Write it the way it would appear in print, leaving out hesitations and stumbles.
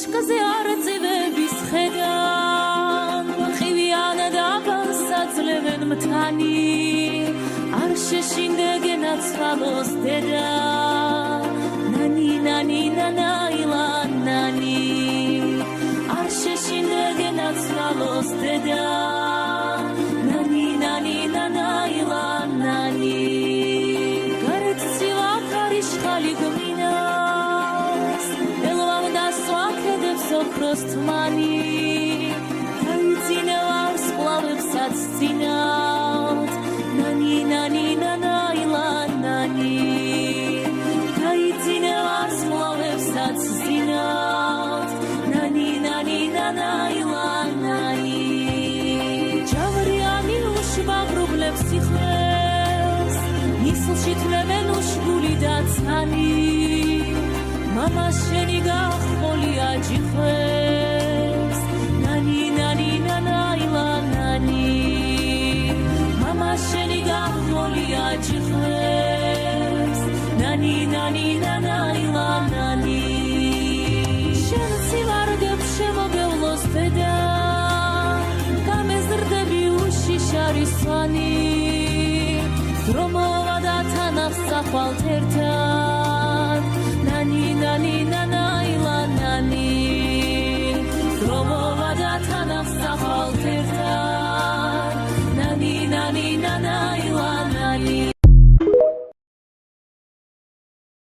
კოშკზე არწივების ხედან ყივიან დაბალს აძლევენ მთანი არ შეშინდეგენა ცვალოს დედა ნანი ნანი ნანაილა ნანი არ შეშინდეგენა ცვალოს დედა ნანი ნანი ნანაილა ნანი გარეთ სილახარის ხალი გმინას ელვამ დასვაქედებს ოქროს თმანი გაიწინევარ სკლავებსაც წინავთ ნანი ნანი ნანაილა ნანი გაიწინევარ სკლავებსაც წინავთ ნანი ნანი ნანაილა ნანი ჯავრიანი უშბაღრუბლებს სიხნეს ნისლში თმევენ უშგული და ცანი მამა შენი გახმოლია ჯიხვებს ნანი ნანი ნანაილა ნანი მამა შენი გახმოლია ჯიხვებს ნანი ნანი ნანაილა ნანი შენ ცივარგებ შემოგევლოს დედა გამეზრდები უშიშარი სვანი დრომოვა და თანახს წახვალთ ერთად